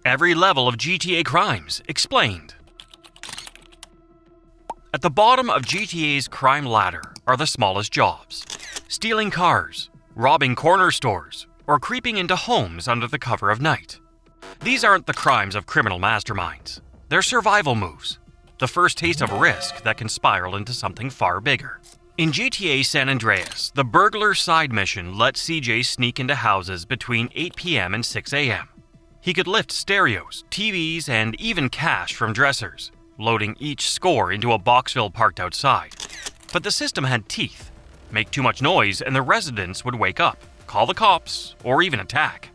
Every level of GTA crimes explained. At the bottom of GTA's crime ladder are the smallest jobs: stealing cars, robbing corner stores, or creeping into homes under the cover of night. These aren't the crimes of criminal masterminds. They're survival moves, the first taste of risk that can spiral into something far bigger. In GTA San Andreas, the burglar side mission let CJ sneak into houses between 8 p.m. and 6 a.m. He could lift stereos, TVs, and even cash from dressers, loading each score into a boxville parked outside. But the system had teeth. Make too much noise and the residents would wake up, call the cops, or even attack.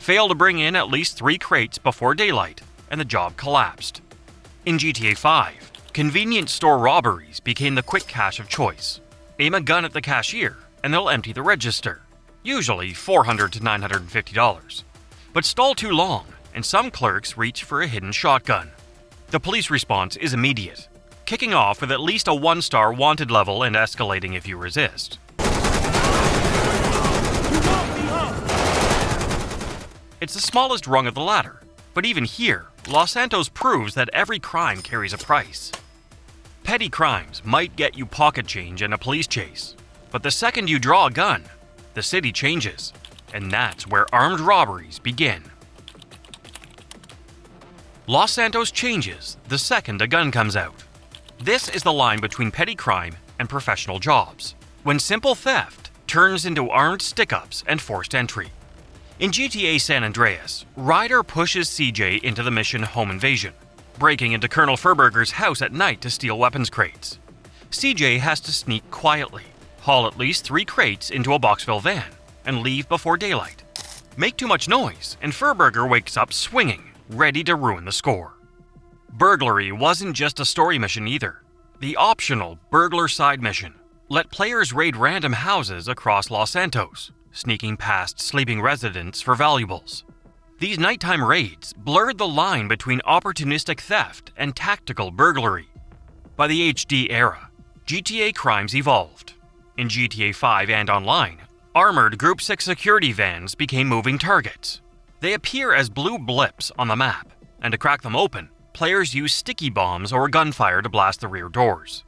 Fail to bring in at least 3 crates before daylight, and the job collapsed. In GTA 5, convenience store robberies became the quick cash of choice. Aim a gun at the cashier, and they'll empty the register, usually $400 to $950. But stall too long, and some clerks reach for a hidden shotgun. The police response is immediate, kicking off with at least a 1-star wanted level and escalating if you resist. It's the smallest rung of the ladder, but even here, Los Santos proves that every crime carries a price. Petty crimes might get you pocket change and a police chase, but the second you draw a gun, the city changes, and that's where armed robberies begin. Los Santos changes the second a gun comes out. This is the line between petty crime and professional jobs, when simple theft turns into armed stick-ups and forced entry. In GTA San Andreas, Ryder pushes CJ into the mission Home Invasion, breaking into Colonel Furberger's house at night to steal weapons crates. CJ has to sneak quietly, haul at least 3 crates into a Boxville van, and leave before daylight. Make too much noise, and Furberger wakes up swinging, ready to ruin the score. Burglary wasn't just a story mission either. The optional burglar side mission let players raid random houses across Los Santos, sneaking past sleeping residents for valuables. These nighttime raids blurred the line between opportunistic theft and tactical burglary. By the HD era, GTA crimes evolved. In GTA 5 and online, armored Group 6 security vans became moving targets. They appear as blue blips on the map, and to crack them open, players use sticky bombs or gunfire to blast the rear doors.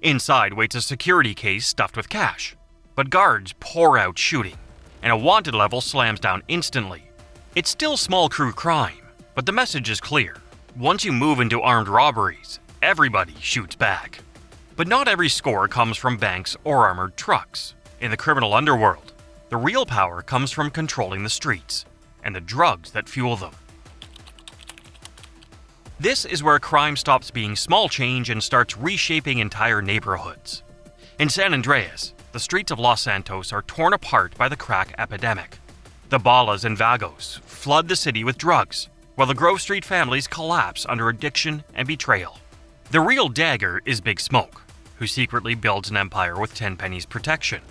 Inside waits a security case stuffed with cash, but guards pour out shooting, and a wanted level slams down instantly. It's still small crew crime, but the message is clear. Once you move into armed robberies, everybody shoots back. But not every score comes from banks or armored trucks. In the criminal underworld, the real power comes from controlling the streets and the drugs that fuel them. This is where crime stops being small change and starts reshaping entire neighborhoods. In San Andreas, the streets of Los Santos are torn apart by the crack epidemic. The Ballas and Vagos flood the city with drugs, while the Grove Street families collapse under addiction and betrayal. The real dagger is Big Smoke, who secretly builds an empire with Tenpenny's protection,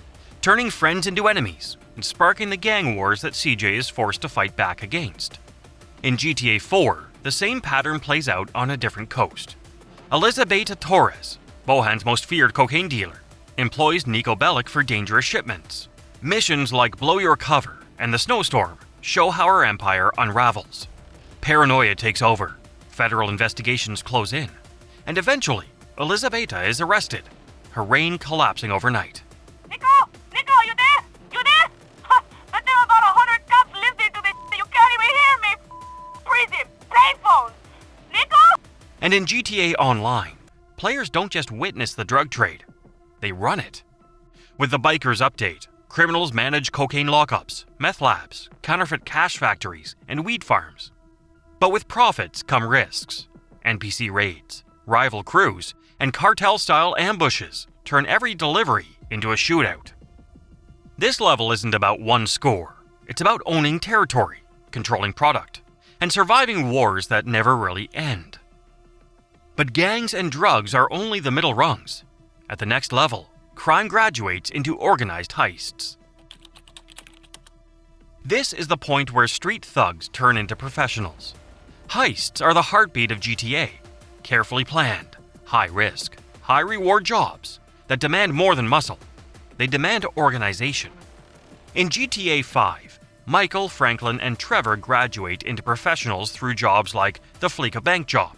turning friends into enemies and sparking the gang wars that CJ is forced to fight back against. In GTA 4, the same pattern plays out on a different coast. Elizabeth Torres, Bohan's most feared cocaine dealer, employs Nico Bellic for dangerous shipments. Missions like Blow Your Cover and The Snowstorm show how her empire unravels. Paranoia takes over, federal investigations close in, and eventually, Elizabeta is arrested, her reign collapsing overnight. Nico, you there? You there? But there are about 100 cops listening to this. You can't even hear me. Freeze him. Payphones. Nico? And in GTA Online, players don't just witness the drug trade, they run it. With the Bikers update, criminals manage cocaine lockups, meth labs, counterfeit cash factories, and weed farms. But with profits come risks. NPC raids, rival crews, and cartel-style ambushes turn every delivery into a shootout. This level isn't about one score. It's about owning territory, controlling product, and surviving wars that never really end. But gangs and drugs are only the middle rungs. At the next level, crime graduates into organized heists. This is the point where street thugs turn into professionals. Heists are the heartbeat of GTA, carefully planned, high-risk, high-reward jobs that demand more than muscle. They demand organization. In GTA 5, Michael, Franklin, and Trevor graduate into professionals through jobs like the Fleeca Bank job,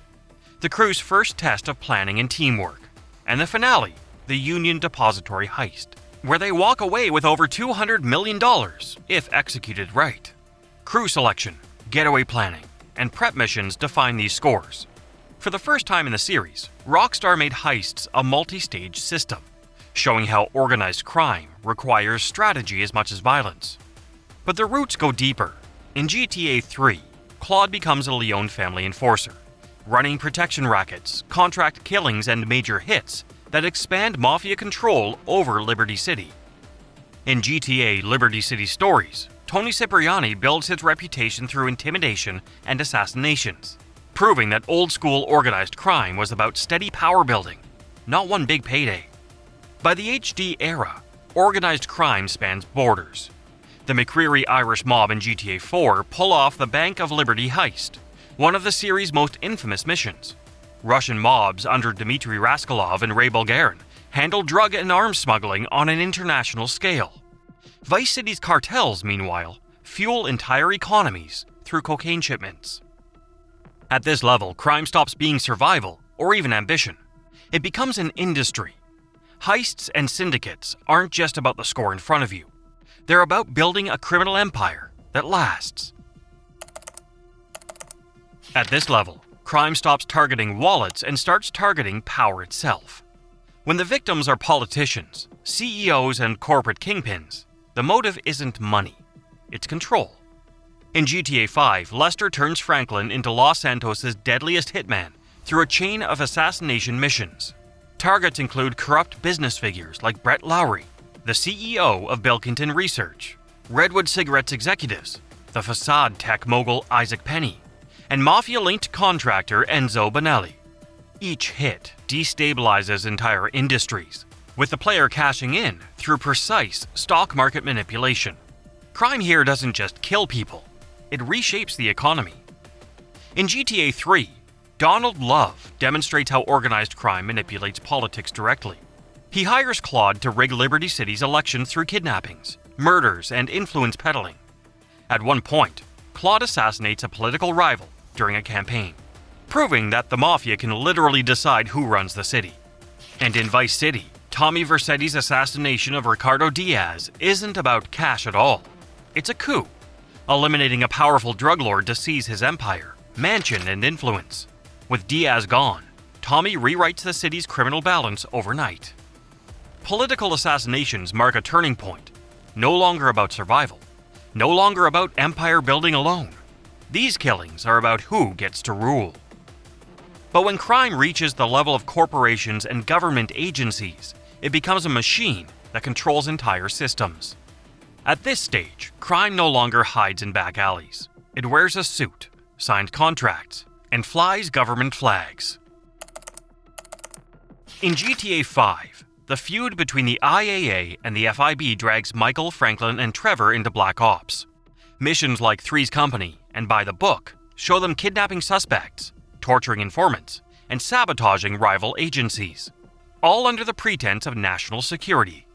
the crew's first test of planning and teamwork, and the finale, the Union Depository heist, where they walk away with over $200 million, if executed right. Crew selection, getaway planning, and prep missions define these scores. For the first time in the series, Rockstar made Heists a multi-stage system, showing how organized crime requires strategy as much as violence. But the roots go deeper. In GTA 3, Claude becomes a Leone family enforcer, running protection rackets, contract killings, and major hits that expand mafia control over Liberty City. In GTA Liberty City Stories, Tony Cipriani builds his reputation through intimidation and assassinations, proving that old-school organized crime was about steady power building, not one big payday. By the HD era, organized crime spans borders. The McCreary Irish mob in GTA 4 pull off the Bank of Liberty heist, one of the series' most infamous missions. Russian mobs under Dmitry Raskolov and Ray Bulgarin handle drug and arms smuggling on an international scale. Vice City's cartels, meanwhile, fuel entire economies through cocaine shipments. At this level, crime stops being survival or even ambition. It becomes an industry. Heists and syndicates aren't just about the score in front of you. They're about building a criminal empire that lasts. At this level, crime stops targeting wallets and starts targeting power itself. When the victims are politicians, CEOs, and corporate kingpins, the motive isn't money, it's control. In GTA 5, Lester turns Franklin into Los Santos' deadliest hitman through a chain of assassination missions. Targets include corrupt business figures like Brett Lowry, the CEO of Bilkington Research, Redwood Cigarettes executives, the facade tech mogul Isaac Penny, and mafia-linked contractor Enzo Bonelli. Each hit destabilizes entire industries, with the player cashing in through precise stock market manipulation. Crime here doesn't just kill people, it reshapes the economy. In GTA 3, Donald Love demonstrates how organized crime manipulates politics directly. He hires Claude to rig Liberty City's elections through kidnappings, murders, and influence peddling. At one point, Claude assassinates a political rival during a campaign, proving that the mafia can literally decide who runs the city. And in Vice City, Tommy Vercetti's assassination of Ricardo Diaz isn't about cash at all. It's a coup, eliminating a powerful drug lord to seize his empire, mansion, and influence. With Diaz gone, Tommy rewrites the city's criminal balance overnight. Political assassinations mark a turning point, no longer about survival, no longer about empire building alone. These killings are about who gets to rule. But when crime reaches the level of corporations and government agencies, it becomes a machine that controls entire systems. At this stage, crime no longer hides in back alleys. It wears a suit, signs contracts, and flies government flags. In GTA 5, the feud between the IAA and the FIB drags Michael, Franklin, and Trevor into Black Ops. Missions like Three's Company and By the Book show them kidnapping suspects, torturing informants, and sabotaging rival agencies, all under the pretense of national security.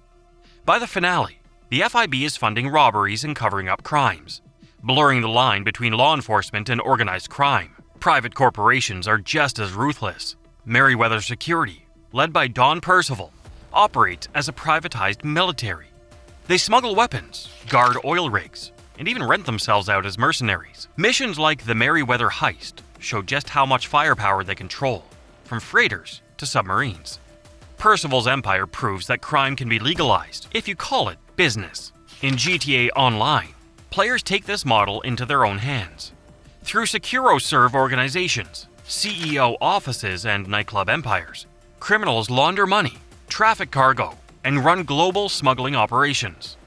By the finale, the FIB is funding robberies and covering up crimes, blurring the line between law enforcement and organized crime. Private corporations are just as ruthless. Merryweather Security, led by Don Percival, operates as a privatized military. They smuggle weapons, guard oil rigs, and even rent themselves out as mercenaries. Missions like the Merryweather Heist show just how much firepower they control, from freighters to submarines. Percival's empire proves that crime can be legalized if you call it business. In GTA Online, players take this model into their own hands. Through SecuroServe organizations, CEO offices, and nightclub empires, criminals launder money, traffic cargo, and run global smuggling operations.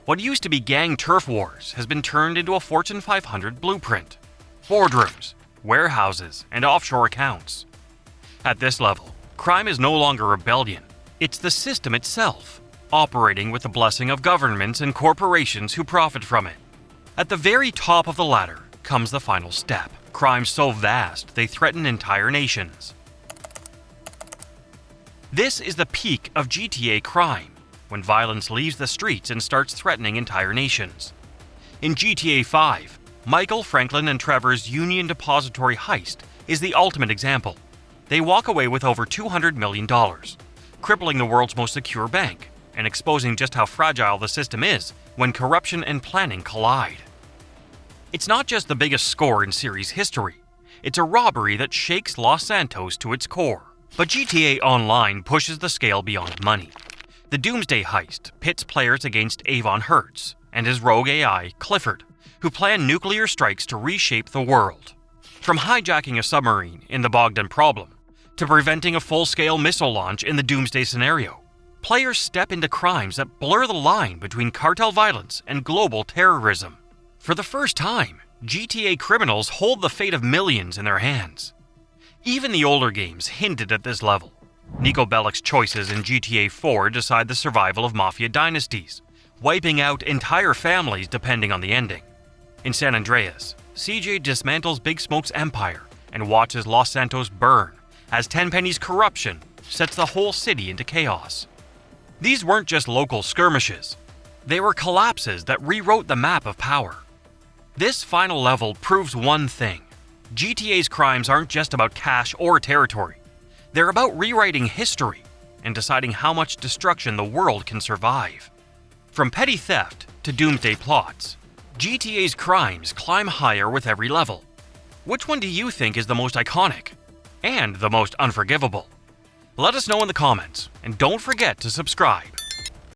What used to be gang turf wars has been turned into a Fortune 500 blueprint. Boardrooms, warehouses, and offshore accounts. At this level, crime is no longer rebellion. It's the system itself, operating with the blessing of governments and corporations who profit from it. At the very top of the ladder comes the final step. Crimes so vast they threaten entire nations. This is the peak of GTA crime, when violence leaves the streets and starts threatening entire nations. In GTA 5, Michael, Franklin, and Trevor's Union Depository heist is the ultimate example. They walk away with over $200 million, crippling the world's most secure bank and exposing just how fragile the system is when corruption and planning collide. It's not just the biggest score in series history, it's a robbery that shakes Los Santos to its core. But GTA Online pushes the scale beyond money. The Doomsday Heist pits players against Avon Hertz and his rogue AI, Clifford, who plan nuclear strikes to reshape the world. From hijacking a submarine in the Bogdan Problem to preventing a full-scale missile launch in the Doomsday scenario, players step into crimes that blur the line between cartel violence and global terrorism. For the first time, GTA criminals hold the fate of millions in their hands. Even the older games hinted at this level. Niko Bellic's choices in GTA 4 decide the survival of mafia dynasties, wiping out entire families depending on the ending. In San Andreas, CJ dismantles Big Smoke's empire and watches Los Santos burn as Tenpenny's corruption sets the whole city into chaos. These weren't just local skirmishes. They were collapses that rewrote the map of power. This final level proves one thing. GTA's crimes aren't just about cash or territory. They're about rewriting history and deciding how much destruction the world can survive. From petty theft to doomsday plots, GTA's crimes climb higher with every level. Which one do you think is the most iconic and the most unforgivable? Let us know in the comments, and don't forget to subscribe.